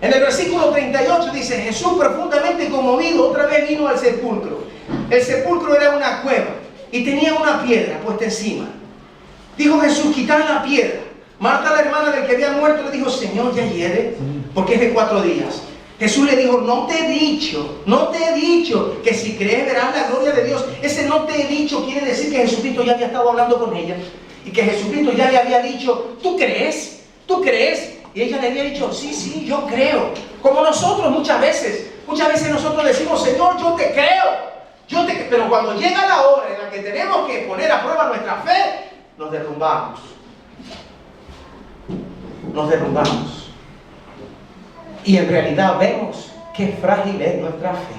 En el versículo 38 dice: Jesús, profundamente conmovido, otra vez vino al sepulcro. El sepulcro era una cueva y tenía una piedra puesta encima. Dijo Jesús: quitad la piedra. Marta, la hermana del que había muerto, le dijo: Señor, ya hiede, porque es de 4 días. Jesús le dijo: no te he dicho que si crees verás la gloria de Dios. Ese "no te he dicho" quiere decir que Jesucristo ya había estado hablando con ella y que Jesucristo ya le había dicho: ¿tú crees? ¿Tú crees? Y ella le había dicho: sí, sí, yo creo. Como nosotros muchas veces nosotros decimos: Señor, yo te creo, pero cuando llega la hora en la que tenemos que poner a prueba nuestra fe, nos derrumbamos. Y en realidad vemos qué frágil es nuestra fe.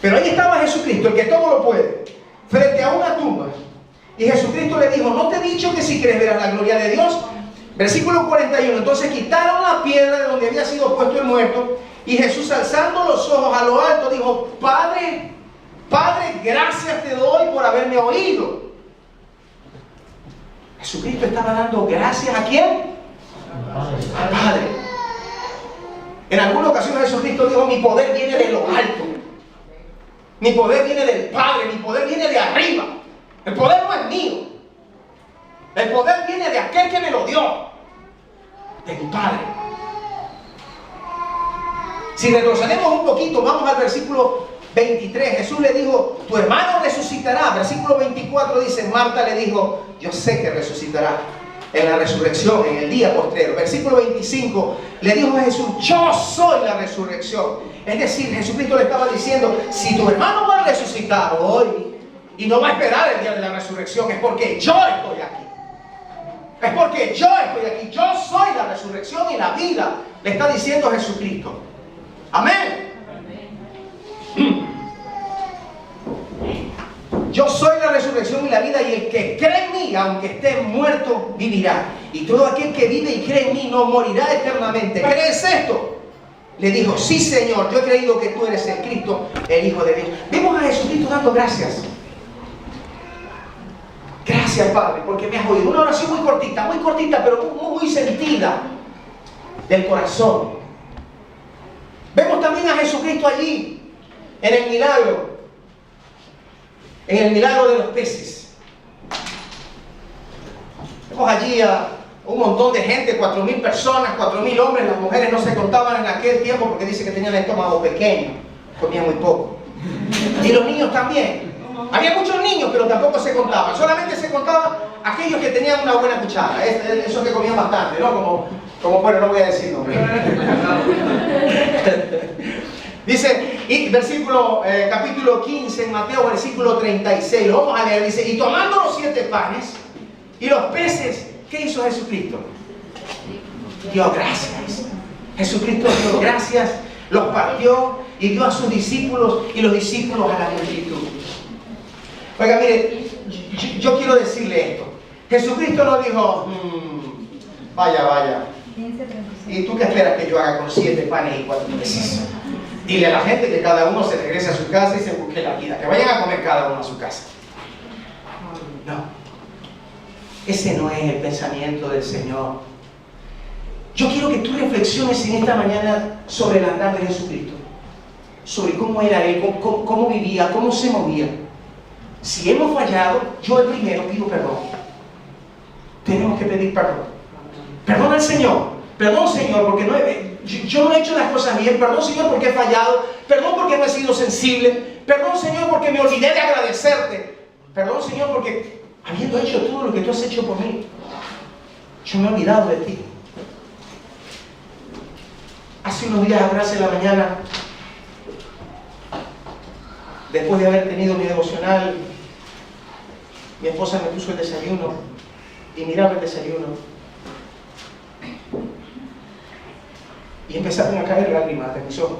Pero ahí estaba Jesucristo, el que todo lo puede, frente a una tumba. Y Jesucristo le dijo: no te he dicho que si crees verás la gloria de Dios. Versículo 41. Entonces quitaron la piedra de donde había sido puesto el muerto. Y Jesús, alzando los ojos a lo alto, dijo: Padre, gracias te doy por haberme oído. Jesucristo estaba dando gracias ¿a quién? Al Padre. En alguna ocasión Jesucristo dijo: mi poder viene de lo alto, mi poder viene del Padre, mi poder viene de arriba. El poder no es mío, el poder viene de aquel que me lo dio, de mi Padre. Si retrocedemos un poquito, vamos al versículo 23. Jesús le dijo: tu hermano resucitará. Versículo 24 dice: Marta le dijo: yo sé que resucitará en la resurrección, en el día postrero. Versículo 25 le dijo a Jesús: yo soy la resurrección. Es decir, Jesucristo le estaba diciendo: si tu hermano va a resucitar hoy y no va a esperar el día de la resurrección, es porque yo estoy aquí. Es porque yo estoy aquí. Yo soy la resurrección y la vida, le está diciendo Jesucristo. Amén. Yo soy la resurrección y la vida, y el que cree en mí, aunque esté muerto, vivirá. Y todo aquel que vive y cree en mí no morirá eternamente. ¿Crees esto? Le dijo: sí, Señor, yo he creído que tú eres el Cristo, el Hijo de Dios. Vemos a Jesucristo dando gracias. Gracias, Padre, porque me has oído. Una oración muy cortita, pero muy sentida del corazón. Vemos también a Jesucristo allí en el milagro de los peces. Vemos allí a un montón de gente, 4.000 personas, 4.000 hombres. Las mujeres no se contaban en aquel tiempo porque dice que tenían el estómago pequeño, comían muy poco. Y los niños también. Había muchos niños, pero tampoco se contaban. Solamente se contaban aquellos que tenían una buena cuchara, esos que comían bastante, ¿no? Como bueno, no voy a decir nombre. Dice, y capítulo 15 en Mateo, versículo 36, lo vamos a leer. Dice: y tomando los 7 panes y los peces, ¿qué hizo Jesucristo? Dio gracias. Jesucristo dio gracias, los partió y dio a sus discípulos, y los discípulos a la multitud. Oiga, mire, yo quiero decirle esto. Jesucristo no dijo: vaya, ¿y tú qué esperas que yo haga con 7 panes y 4 peces? Dile a la gente que cada uno se regrese a su casa y se busque la vida, que vayan a comer cada uno a su casa. No, ese no es el pensamiento del Señor. Yo quiero que tú reflexiones en esta mañana sobre el andar de Jesucristo, sobre cómo era Él, cómo vivía, cómo se movía. Si hemos fallado, yo el primero pido perdón. Tenemos que pedir perdón. Perdón al Señor. Perdón, Señor, porque yo no he hecho las cosas bien. Perdón, Señor, porque he fallado. Perdón, porque no he sido sensible. Perdón, Señor, porque me olvidé de agradecerte. Perdón, Señor, porque habiendo hecho todo lo que tú has hecho por mí, yo me he olvidado de ti. Hace unos días atrás en la mañana, después de haber tenido mi devocional, mi esposa me puso el desayuno y miraba el desayuno y empezaron a caer lágrimas de mis ojos.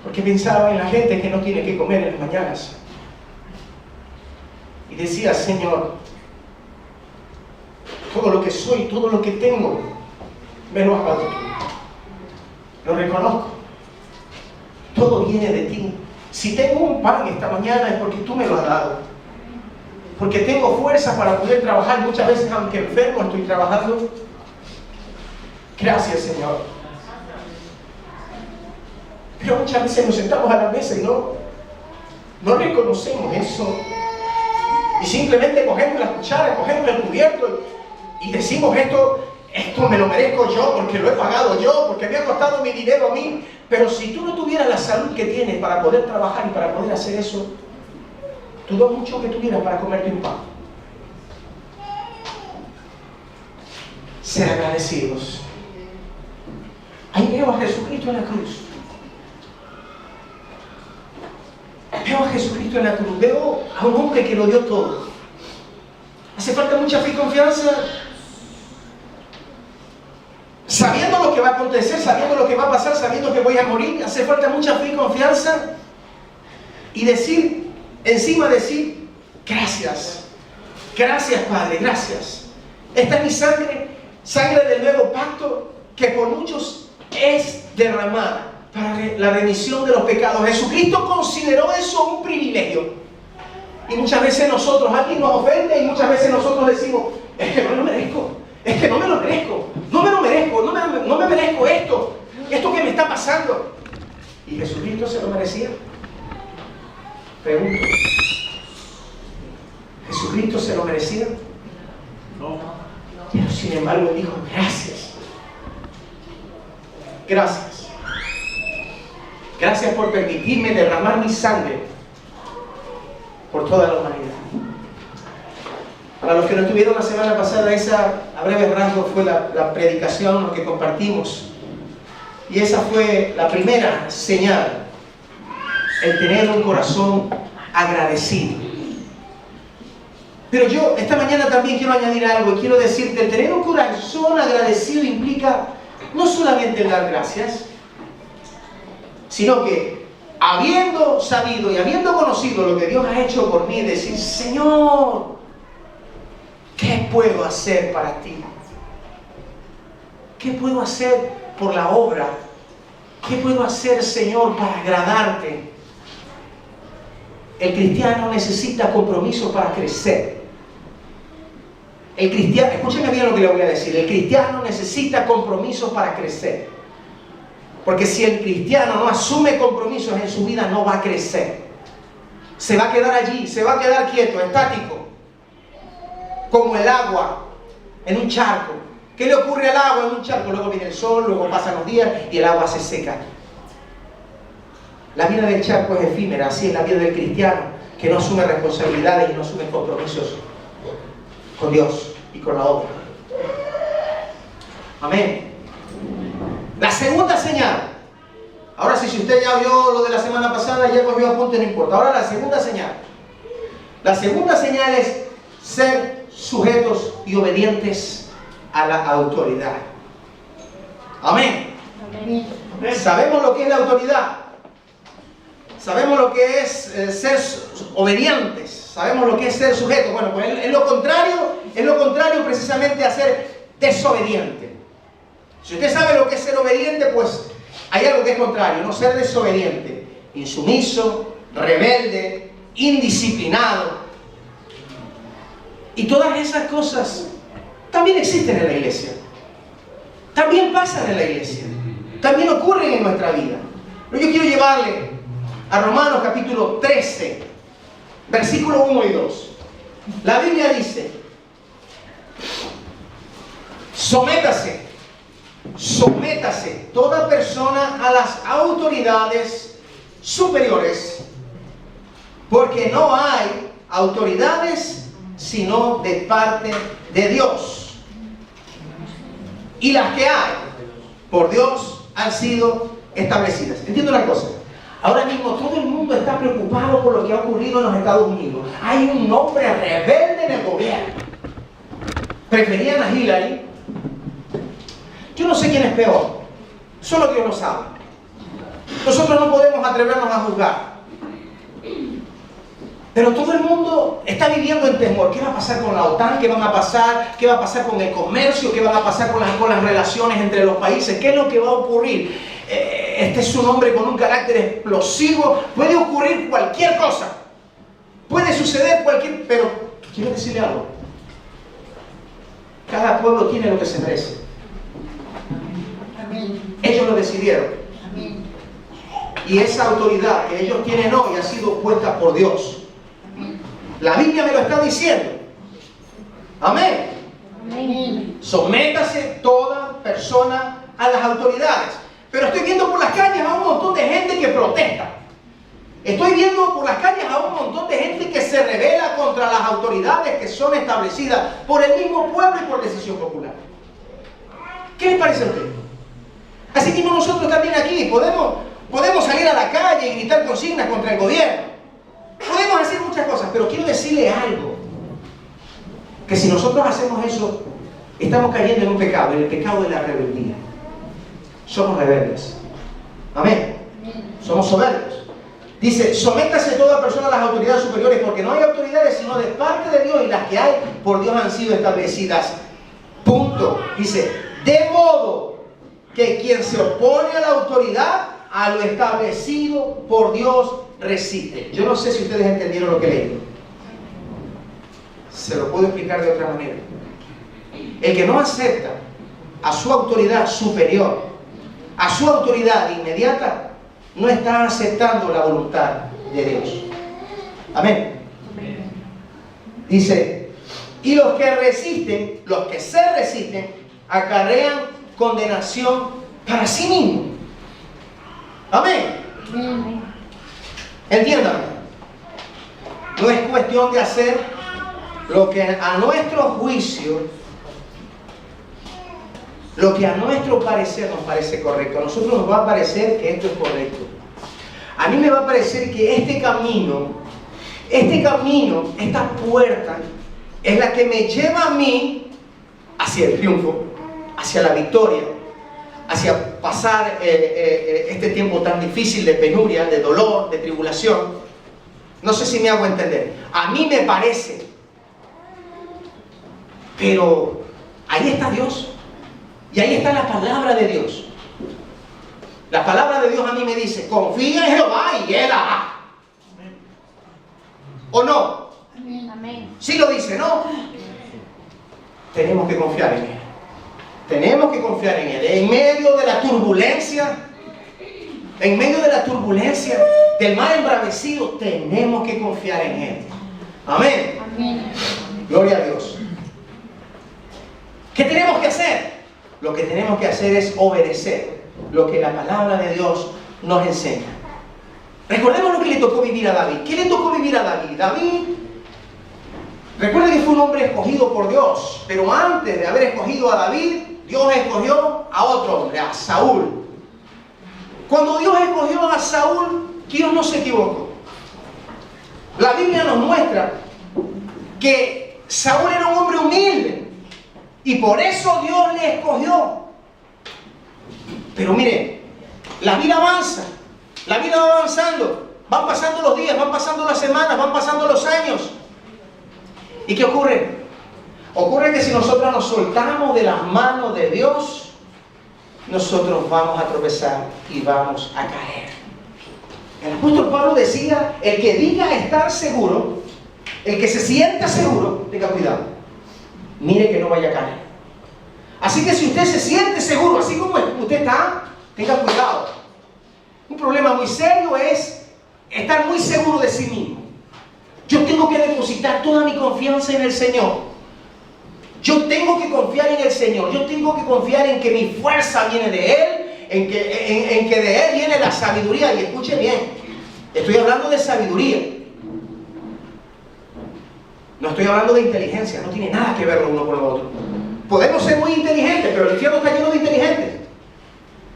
Porque pensaba en la gente que no tiene que comer en las mañanas y decía: Señor, todo lo que soy, todo lo que tengo, me lo has dado tú. Lo reconozco. Todo viene de ti. Si tengo un pan esta mañana es porque tú me lo has dado. porque tengo fuerza para poder trabajar. Muchas veces, aunque enfermo, estoy trabajando. Gracias, Señor. Pero muchas veces nos sentamos a la mesa y no reconocemos eso. Y simplemente cogemos la cuchara, cogemos el cubierto y decimos esto me lo merezco yo, porque lo he pagado yo, porque me ha costado mi dinero a mí. Pero si tú no tuvieras la salud que tienes para poder trabajar y para poder hacer eso, dudo mucho que tuvieras para comerte un pan. Ser agradecidos. Ahí veo a Jesucristo en la cruz. Veo a Jesucristo en la cruz. Veo a un hombre que lo dio todo. Hace falta mucha fe y confianza. Sabiendo lo que va a acontecer, sabiendo lo que va a pasar, sabiendo que voy a morir, hace falta mucha fe y confianza. Y encima decir, gracias. Gracias, Padre, gracias. Esta es mi sangre, sangre del nuevo pacto, que por muchos es derramada para la remisión de los pecados. Jesucristo consideró eso un privilegio. Y muchas veces nosotros, alguien nos ofende y muchas veces nosotros decimos, es que no lo merezco, es que no me lo merezco, no me lo merezco, no me merezco esto que me está pasando. ¿Y Jesucristo se lo merecía? Pregunto. ¿Jesucristo se lo merecía? No. Pero sin embargo él dijo, gracias. Gracias. Gracias por permitirme derramar mi sangre por toda la humanidad. Para los que no estuvieron la semana pasada, esa a breve rasgo fue la predicación, lo que compartimos. Y esa fue la primera señal, el tener un corazón agradecido. Pero yo esta mañana también quiero añadir algo y quiero decirte, el tener un corazón agradecido implica no solamente el dar gracias, sino que habiendo sabido y habiendo conocido lo que Dios ha hecho por mí, decir, Señor, ¿qué puedo hacer para ti? ¿Qué puedo hacer por la obra? ¿Qué puedo hacer, Señor, para agradarte? El cristiano necesita compromiso para crecer. El cristiano, escúcheme bien lo que le voy a decir, el cristiano necesita compromiso para crecer. Porque si el cristiano no asume compromisos en su vida, no va a crecer. Se va a quedar allí, se va a quedar quieto, estático. Como el agua en un charco. ¿Qué le ocurre al agua en un charco? Luego viene el sol, luego pasan los días y el agua se seca. La vida del charco es efímera, así es la vida del cristiano, que no asume responsabilidades y no asume compromisos con Dios y con la obra. Amén. La segunda señal. Ahora sí, si usted ya vio lo de la semana pasada, ya cogió apunte, no importa. Ahora la segunda señal. La segunda señal es ser sujetos y obedientes a la autoridad. Amén. Amén. ¿Sabemos lo que es la autoridad? Sabemos lo que es ser obedientes. Sabemos lo que es ser sujetos. Bueno, pues es lo contrario precisamente a ser desobediente. Si usted sabe lo que es ser obediente, pues hay algo que es contrario, no ser desobediente, insumiso, rebelde, indisciplinado. Y todas esas cosas también existen en la iglesia. También pasan en la iglesia. También ocurren en nuestra vida. Pero yo quiero llevarle a Romanos capítulo 13, versículos 1 y 2. La Biblia dice, sométase toda persona a las autoridades superiores, porque no hay autoridades sino de parte de Dios. Y las que hay por Dios han sido establecidas. Entiendo una cosa. Ahora mismo todo el mundo está preocupado por lo que ha ocurrido en los Estados Unidos. Hay un hombre rebelde en el gobierno. Preferían a Hillary. Yo no sé quién es peor. Solo Dios lo sabe. Nosotros no podemos atrevernos a juzgar. Pero todo el mundo está viviendo en temor. ¿Qué va a pasar con la OTAN? ¿Qué va a pasar con el comercio? ¿Qué va a pasar con las relaciones entre los países? ¿Qué es lo que va a ocurrir? Este es un hombre con un carácter explosivo. Puede ocurrir cualquier cosa. Puede suceder pero quiero decirle algo. Cada pueblo tiene lo que se merece. Ellos lo decidieron. Y esa autoridad que ellos tienen hoy ha sido puesta por Dios. La Biblia me lo está diciendo. Amén. Sométase toda persona a las autoridades. Pero estoy viendo por las calles a un montón de gente que protesta. Estoy viendo por las calles a un montón de gente que se rebela contra las autoridades que son establecidas por el mismo pueblo y por decisión popular. ¿Qué les parece a usted? Así que nosotros también aquí podemos salir a la calle y gritar consignas contra el gobierno. Podemos hacer muchas cosas, pero quiero decirle algo. Que si nosotros hacemos eso, estamos cayendo en un pecado, en el pecado de la rebeldía. Somos rebeldes. Amén. Somos soberbios. Dice, sométase toda persona a las autoridades superiores, porque no hay autoridades sino de parte de Dios, y las que hay por Dios han sido establecidas. Punto. Dice, de modo que quien se opone a la autoridad, a lo establecido por Dios, resiste. Yo no sé si ustedes entendieron lo que leí. Se lo puedo explicar de otra manera. El que no acepta a su autoridad superior, a su autoridad inmediata, no está aceptando la voluntad de Dios. Amén. Dice, y los que resisten, los que se resisten, acarrean condenación para sí mismos. Amén. Entiendan, no es cuestión de hacer lo que a nuestro juicio, lo que a nuestro parecer nos parece correcto. A nosotros nos va a parecer que esto es correcto. A mí me va a parecer que este camino, esta puerta, es la que me lleva a mí hacia el triunfo, hacia la victoria, hacia pasar este tiempo tan difícil de penuria, de dolor, de tribulación. No sé si me hago entender. A mí me parece. Pero ahí está Dios. Y ahí está la palabra de Dios. La palabra de Dios a mí me dice, confía en Jehová y Él hará. ¿O no? Amén. Sí lo dice, ¿no? Tenemos que confiar en Él. Tenemos que confiar en Él. En medio de la turbulencia, del mar embravecido, tenemos que confiar en Él. Amén. Amén. Gloria a Dios. ¿Qué tenemos que hacer? Lo que tenemos que hacer es obedecer lo que la palabra de Dios nos enseña. Recordemos lo que le tocó vivir a David. ¿Qué le tocó vivir a David? David, recuerden que fue un hombre escogido por Dios, pero antes de haber escogido a David, Dios escogió a otro hombre, a Saúl. Cuando Dios escogió a Saúl, Dios no se equivocó. La Biblia nos muestra que Saúl era un hombre humilde. Y por eso Dios le escogió. Pero mire, la vida avanza. La vida va avanzando. Van pasando los días, van pasando las semanas, van pasando los años. ¿Y qué ocurre? Ocurre que si nosotros nos soltamos de las manos de Dios, nosotros vamos a tropezar y vamos a caer. El apóstol Pablo decía, el que diga estar seguro, el que se sienta seguro, tenga cuidado. Mire que no vaya a caer. Así que si usted se siente seguro, así como usted está, tenga cuidado. Un problema muy serio es estar muy seguro de sí mismo. Yo tengo que depositar toda mi confianza en el Señor. Yo tengo que confiar en el Señor. Yo tengo que confiar en que mi fuerza viene de Él, en que de Él viene la sabiduría. Y escuche bien, estoy hablando de sabiduría. No estoy hablando de inteligencia, no tiene nada que ver lo uno con lo otro. Podemos ser muy inteligentes, pero el infierno está lleno de inteligentes.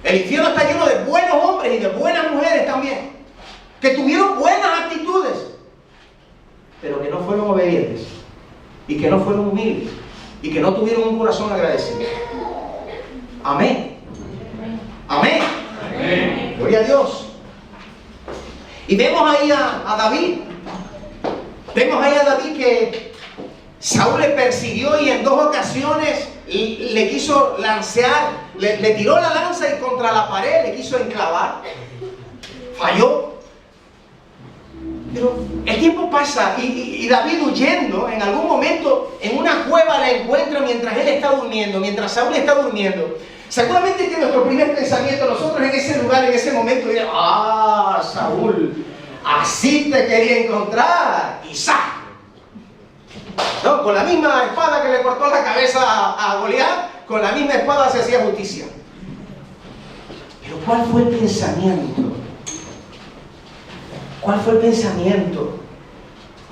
El infierno está lleno de buenos hombres y de buenas mujeres también, que tuvieron buenas actitudes, pero que no fueron obedientes, y que no fueron humildes, y que no tuvieron un corazón agradecido. Amén. Amén. Amén. Gloria a Dios. Y vemos ahí a David. Vemos ahí a David que Saúl le persiguió y en 2 ocasiones le quiso lancear, le tiró la lanza y contra la pared le quiso enclavar. Falló. Pero el tiempo pasa y David huyendo, en algún momento en una cueva la encuentra mientras él está durmiendo, mientras Saúl está durmiendo. Seguramente que nuestro primer pensamiento, nosotros en ese lugar, en ese momento, diremos: ah, Saúl, así te quería encontrar. Y ¡sa! ¿No? Con la misma espada que le cortó la cabeza a Goliat, con la misma espada se hacía justicia. Pero ¿cuál fue el pensamiento? ¿Cuál fue el pensamiento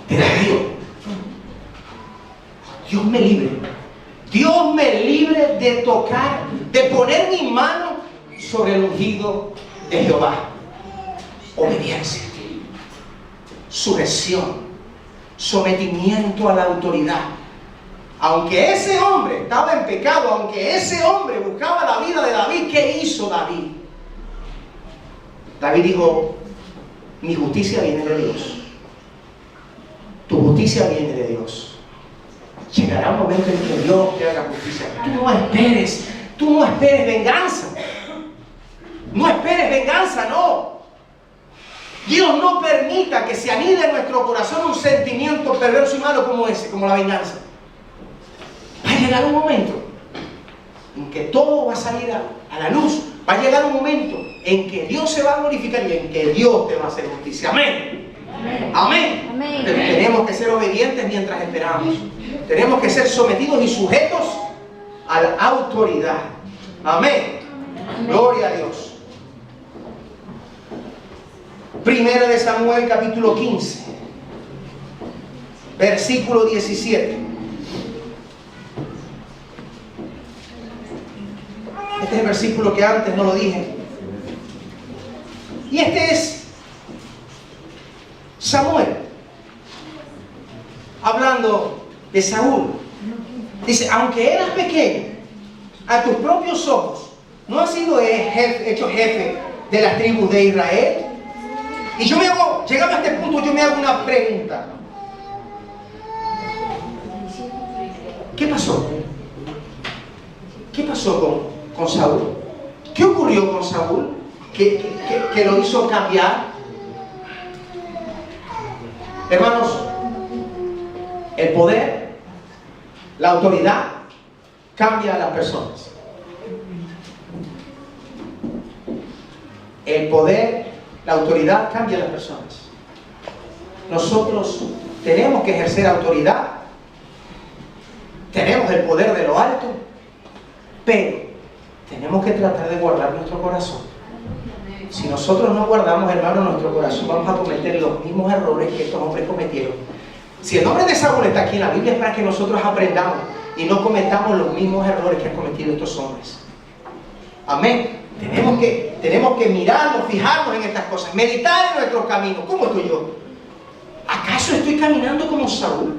de David? Dios me libre. Dios me libre de tocar, de poner mi mano sobre el ungido de Jehová. Obediencia, sujeción, sometimiento a la autoridad. Aunque ese hombre estaba en pecado, aunque ese hombre buscaba la vida de David, ¿qué hizo David? David dijo: mi justicia viene de Dios. Tu justicia viene de Dios. Llegará un momento en que Dios te haga justicia. Tú no esperes venganza. No esperes venganza, no. Dios no permita que se anide en nuestro corazón un sentimiento perverso y malo como ese, como la venganza. Va a llegar un momento en que todo va a salir a la luz. Va a llegar un momento en que Dios se va a glorificar y en que Dios te va a hacer justicia. Amén. Amén. Amén. Pero tenemos que ser obedientes mientras esperamos. Tenemos que ser sometidos y sujetos a la autoridad. Amén. Amén. Gloria a Dios. Primera de Samuel, capítulo 15, versículo 17. Este es el versículo que antes no lo dije. Y este es Samuel hablando de Saúl. Dice: aunque eras pequeño a tus propios ojos, ¿no has sido hecho jefe de las tribus de Israel? Y yo llegando a este punto, yo me hago una pregunta. ¿Qué pasó? ¿Qué pasó con Saúl? ¿Qué ocurrió con Saúl que lo hizo cambiar? Hermanos, el poder, la autoridad cambia a las personas. El poder, la autoridad cambia a las personas. Nosotros tenemos que ejercer autoridad, tenemos el poder de lo alto, pero tenemos que tratar de guardar nuestro corazón. Si nosotros no guardamos, hermano, nuestro corazón, vamos a cometer los mismos errores que estos hombres cometieron. Si el nombre de Saúl está aquí en la Biblia, es para que nosotros aprendamos y no cometamos los mismos errores que han cometido estos hombres. Amén. Tenemos que mirarnos, fijarnos en estas cosas, meditar en nuestros caminos. ¿Cómo estoy yo? ¿Acaso estoy caminando como Saúl?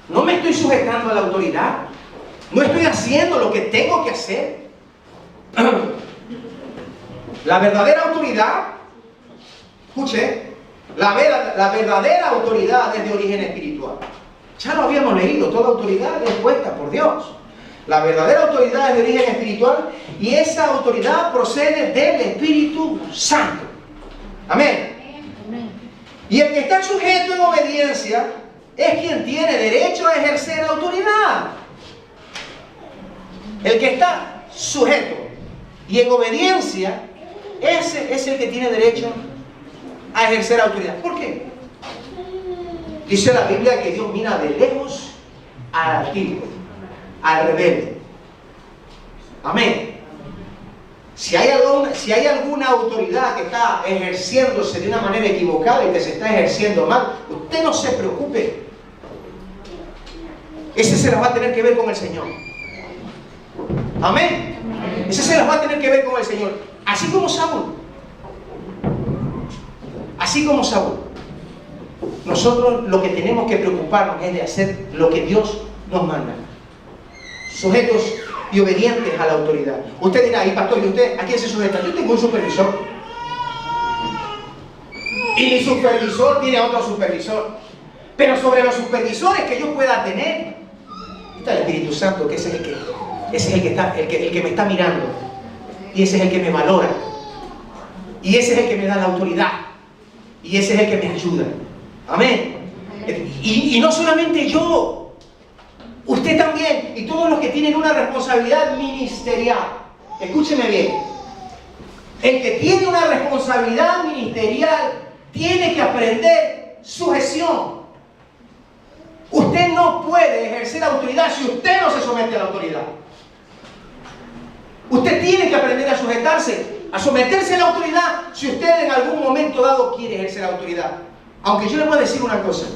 ¿No me estoy sujetando a la autoridad? ¿No estoy haciendo lo que tengo que hacer? La verdadera autoridad, escuche, la verdadera autoridad es de origen espiritual. Ya lo habíamos leído, toda autoridad es puesta por Dios. La verdadera autoridad es de origen espiritual y esa autoridad procede del Espíritu Santo. Amén. Y el que está sujeto en obediencia es quien tiene derecho a ejercer autoridad. El que está sujeto y en obediencia, ese es el que tiene derecho a ejercer autoridad. ¿Por qué? Dice la Biblia que Dios mira de lejos al altivo, al rebelde. Amén. Si hay alguna autoridad que está ejerciéndose de una manera equivocada y que se está ejerciendo mal, usted no se preocupe. Ese se las va a tener que ver con el Señor. Amén. Ese se las va a tener que ver con el Señor. Así como Saúl. Así como Saúl. Nosotros lo que tenemos que preocuparnos es de hacer lo que Dios nos manda. Sujetos y obedientes a la autoridad. Usted dirá: ¿y pastor, y usted a quién se sujeta? Yo tengo un supervisor. Y mi supervisor tiene a otro supervisor. Pero sobre los supervisores que yo pueda tener, está el Espíritu Santo, que ese es el que me está mirando. Y ese es el que me valora. Y ese es el que me da la autoridad. Y ese es el que me ayuda. Amén. Y no solamente yo, usted también, y todos los que tienen una responsabilidad ministerial. Escúcheme bien. El que tiene una responsabilidad ministerial tiene que aprender sujeción. Usted no puede ejercer autoridad si usted no se somete a la autoridad. Usted tiene que aprender a sujetarse, a someterse a la autoridad si usted en algún momento dado quiere ejercer autoridad. Aunque yo le voy a decir una cosa.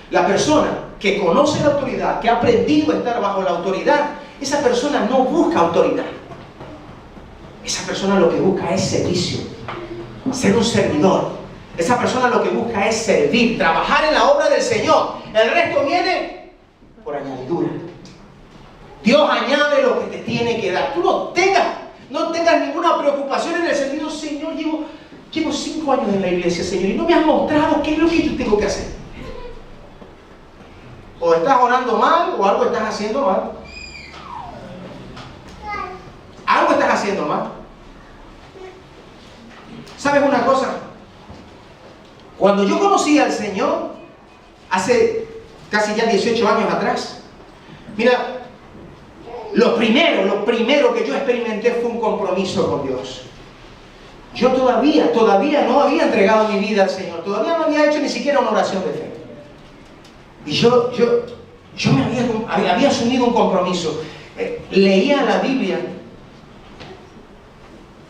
La persona que conoce la autoridad, que ha aprendido a estar bajo la autoridad, esa persona no busca autoridad. Esa persona lo que busca es servicio, ser un servidor. Esa persona lo que busca es servir, trabajar en la obra del Señor. El resto viene por añadidura. Dios añade lo que te tiene que dar. Tú no tengas ninguna preocupación en el sentido, Señor, llevo 5 años en la iglesia, Señor, y no me has mostrado qué es lo que yo tengo que hacer. O estás orando mal, o algo estás haciendo mal. Algo estás haciendo mal. ¿Sabes una cosa? Cuando yo conocí al Señor, hace casi ya 18 años atrás, mira, lo primero que yo experimenté fue un compromiso con Dios. Yo todavía no había entregado mi vida al Señor, todavía no había hecho ni siquiera una oración de fe. Y yo me había asumido un compromiso. Leía la Biblia,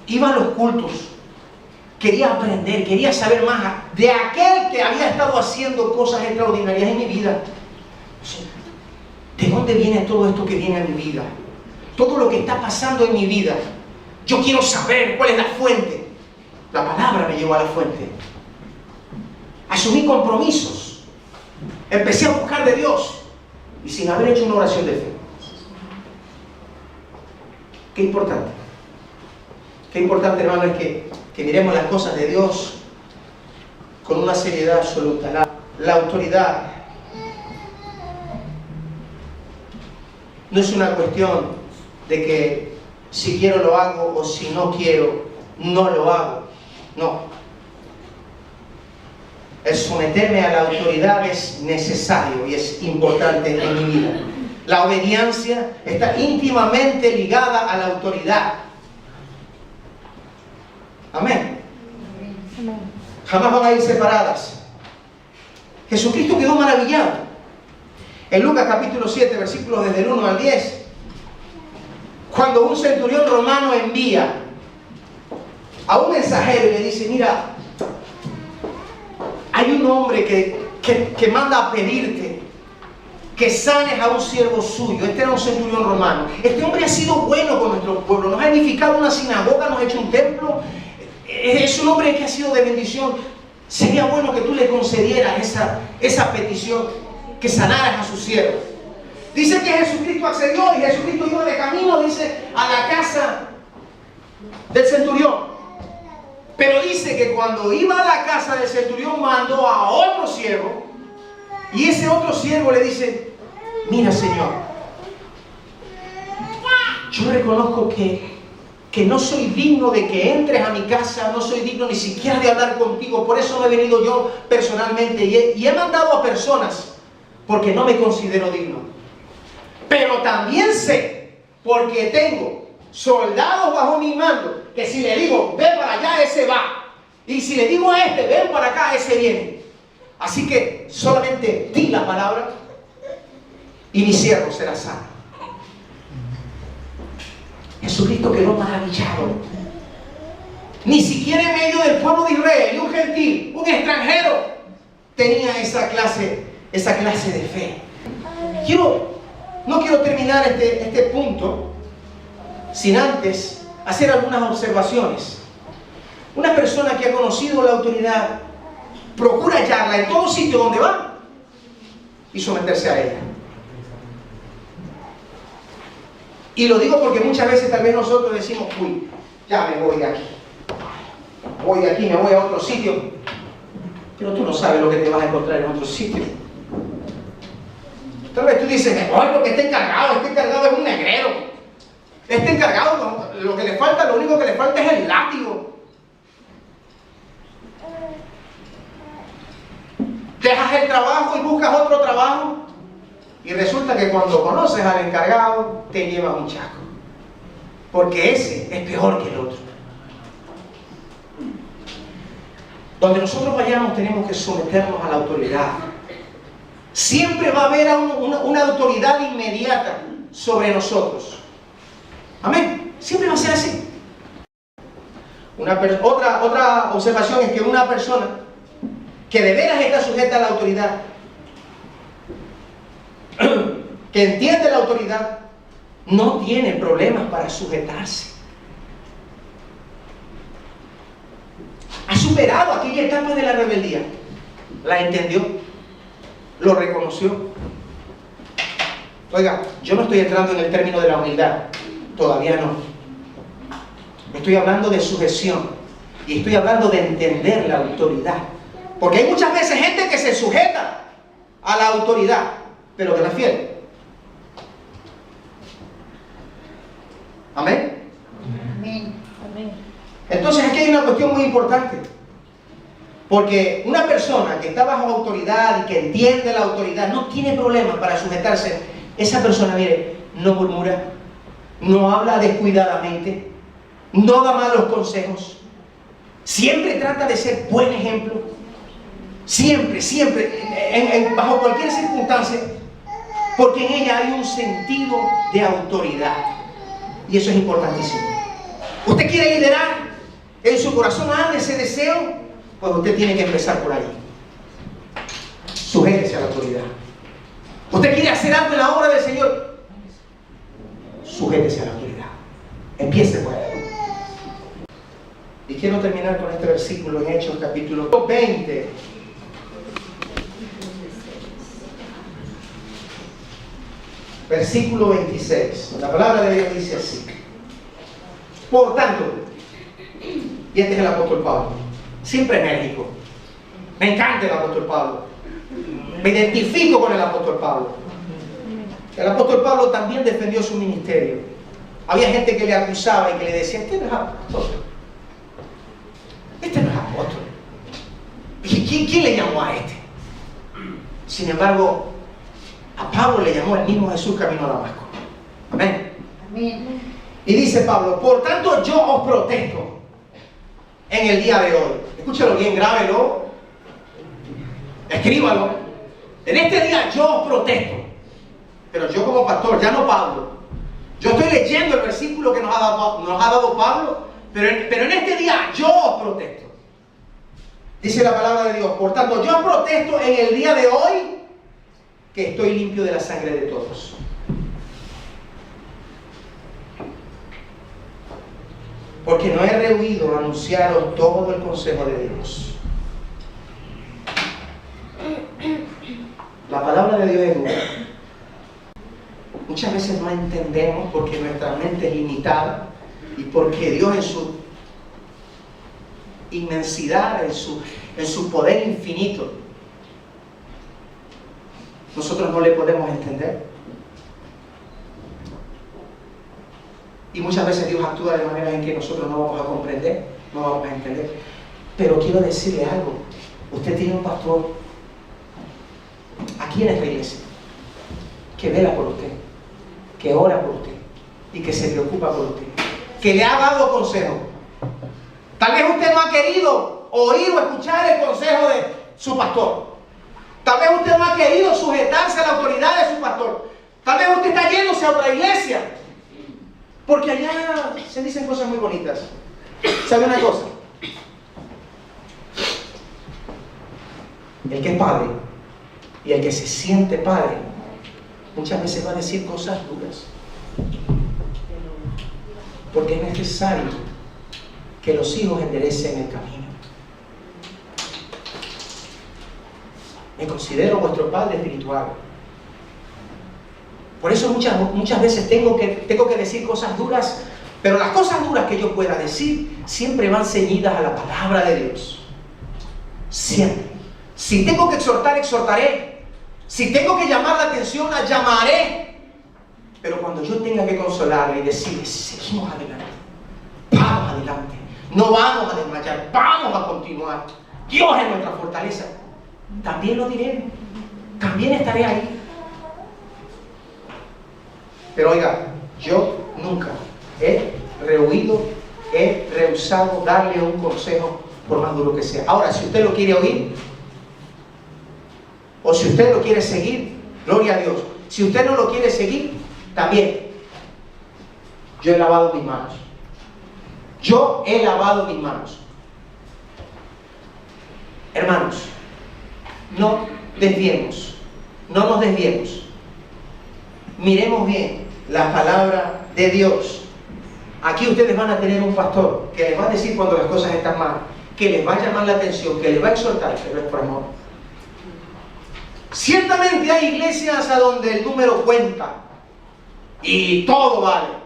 iba a los cultos, quería aprender, quería saber más de aquel que había estado haciendo cosas extraordinarias en mi vida. ¿De dónde viene todo esto que viene a mi vida? Todo lo que está pasando en mi vida. Yo quiero saber cuál es la fuente. La palabra me llevó a la fuente. Asumí compromisos. Empecé a buscar de Dios. Y sin haber hecho una oración de fe. Qué importante. Qué importante, hermano, es que miremos las cosas de Dios con una seriedad absoluta. La autoridad no es una cuestión de que si quiero lo hago o si no quiero no lo hago. No. El someterme a la autoridad es necesario y es importante en mi vida. La obediencia está íntimamente ligada a la autoridad. Amén. Jamás van a ir separadas. Jesucristo quedó maravillado. En Lucas capítulo 7, versículos desde el 1 al 10, cuando un centurión romano envía a un mensajero y le dice, mira, hay un hombre que manda a pedirte que sanes a un siervo suyo. Este era un centurión romano. Este hombre ha sido bueno con nuestro pueblo, nos ha edificado una sinagoga, nos ha hecho un templo. Es un hombre que ha sido de bendición. Sería bueno que tú le concedieras esa petición, que sanaras a su siervo. Dice que Jesucristo accedió y Jesucristo iba de camino, dice, a la casa del centurión. Pero dice que cuando iba a la casa del centurión mandó a otro siervo y ese otro siervo le dice, mira, Señor, yo reconozco que no soy digno de que entres a mi casa, no soy digno ni siquiera de hablar contigo, por eso no he venido yo personalmente y he mandado a personas porque no me considero digno. Pero también sé, porque tengo soldados bajo mi mando, que si le digo, ve para allá, ese va. Y si le digo a este, ven para acá, ese viene. Así que solamente di la palabra y mi siervo será sano. Jesucristo quedó maravillado. Ni siquiera en medio del pueblo de Israel, un gentil, un extranjero, tenía esa clase de fe. No quiero terminar este punto sin antes hacer algunas observaciones. Una persona que ha conocido la autoridad procura hallarla en todo sitio donde va y someterse a ella. Y lo digo porque muchas veces tal vez nosotros decimos, uy, ya me voy de aquí. Me voy a otro sitio. Pero tú no sabes lo que te vas a encontrar en otro sitio. Tal vez tú dices, ay, porque este encargado es un negrero. Este encargado, lo único que le falta es el látigo. Dejas el trabajo y buscas otro trabajo y resulta que cuando conoces al encargado te llevas un chasco. Porque ese es peor que el otro. Donde nosotros vayamos tenemos que someternos a la autoridad. Siempre va a haber una autoridad inmediata sobre nosotros. Amén. Siempre va a ser así. Otra observación es que una persona que de veras está sujeta a la autoridad, que entiende la autoridad, no tiene problemas para sujetarse. Ha superado aquella etapa de la rebeldía. La entendió. Lo reconoció. Oiga, yo no estoy entrando en el término de la humildad. Todavía no. Estoy hablando de sujeción. Y estoy hablando de entender la autoridad. Porque hay muchas veces gente que se sujeta a la autoridad, pero que no es fiel. Amén. Amén. Amén. Entonces aquí hay una cuestión muy importante. Porque una persona que está bajo autoridad y que entiende la autoridad no tiene problemas para sujetarse. Esa persona, mire, no murmura, no habla descuidadamente, no da malos consejos. Siempre trata de ser buen ejemplo. Siempre, bajo cualquier circunstancia. Porque en ella hay un sentido de autoridad. Y eso es importantísimo. ¿Usted quiere liderar? ¿En su corazón anda ese deseo? Pues usted tiene que empezar por ahí. Sujétese a la autoridad. ¿Usted quiere hacer algo en la obra del Señor? Sujétese a la autoridad. Empiece por ahí. Y quiero terminar con este versículo en Hechos capítulo 20. Versículo 26. La palabra de Dios dice así. Por tanto, y este es el apóstol Pablo, siempre enérgico. Me encanta el apóstol Pablo. Me identifico con el apóstol Pablo. El apóstol Pablo también defendió su ministerio. Había gente que le acusaba y que le decía: este no es apóstol. Este no es apóstol. ¿Quién le llamó a este? Sin embargo, a Pablo le llamó el mismo Jesús camino a Damasco. Amén. Amén. Y dice Pablo: por tanto yo os protesto en el día de hoy. Escúchalo bien, grábelo, escríbalo. En este día yo os protesto. Pero yo como pastor, ya no Pablo. Yo estoy leyendo el versículo que nos ha dado Pablo, pero en este día yo os protesto. Dice la palabra de Dios: por tanto yo os protesto en el día de hoy, que estoy limpio de la sangre de todos. Porque no he rehuido anunciaros todo el consejo de Dios. La palabra de Dios es dura. Muchas veces no entendemos porque nuestra mente es limitada y porque Dios en su inmensidad, en su poder infinito, nosotros no le podemos entender. Y muchas veces Dios actúa de manera en que nosotros no vamos a comprender, no vamos a entender. Pero quiero decirle algo. Usted tiene un pastor aquí en esta iglesia que vela por usted, que ora por usted y que se preocupa por usted, que le ha dado consejo. Tal vez usted no ha querido oír o escuchar el consejo de su pastor. Tal vez usted no ha querido sujetarse a la autoridad de su pastor. Tal vez usted está yéndose a otra iglesia porque allá se dicen cosas muy bonitas. ¿Sabe una cosa? El que es padre y el que se siente padre muchas veces va a decir cosas duras, porque es necesario que los hijos enderecen el camino. Me considero vuestro padre espiritual. Por eso muchas veces tengo que decir cosas duras, pero las cosas duras que yo pueda decir siempre van ceñidas a la palabra de Dios. Siempre. Si tengo que exhortar, exhortaré. Si tengo que llamar la atención, la llamaré. Pero cuando yo tenga que consolarle y decirle: seguimos adelante, vamos adelante, no vamos a desmayar, vamos a continuar, Dios es nuestra fortaleza, también lo diré. También estaré ahí. Pero oiga, yo nunca he rehusado darle un consejo por más duro que sea. Ahora, si usted lo quiere oír, o si usted lo quiere seguir, gloria a Dios. Si usted no lo quiere seguir, también. Yo he lavado mis manos. Yo he lavado mis manos. Hermanos, no desviemos, no nos desviemos. Miremos bien la palabra de Dios. Aquí ustedes van a tener un pastor que les va a decir cuando las cosas están mal, que les va a llamar la atención, que les va a exhortar, pero es por amor. Ciertamente hay iglesias a donde el número cuenta y todo vale.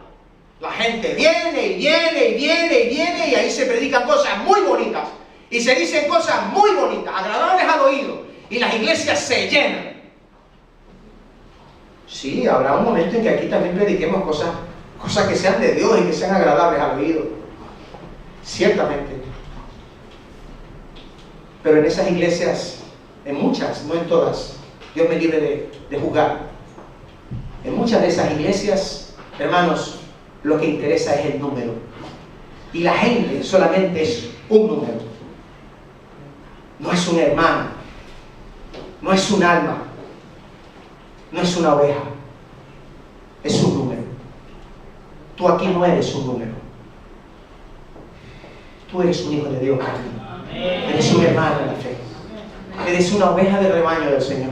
La gente viene y viene y viene y viene y ahí se predican cosas muy bonitas y se dicen cosas muy bonitas, agradables al oído, y las iglesias se llenan. Sí, habrá un momento en que aquí también prediquemos cosas que sean de Dios y que sean agradables al oído. Ciertamente. Pero en esas iglesias, en muchas, no en todas, Dios me libre de juzgar. En muchas de esas iglesias, hermanos, lo que interesa es el número. Y la gente solamente es un número. No es un hermano. No es un alma. No es una oveja. Es un número. Tú aquí no eres un número. Tú eres un hijo de Dios aquí. Eres un hermano en la fe. Eres una oveja del rebaño del Señor.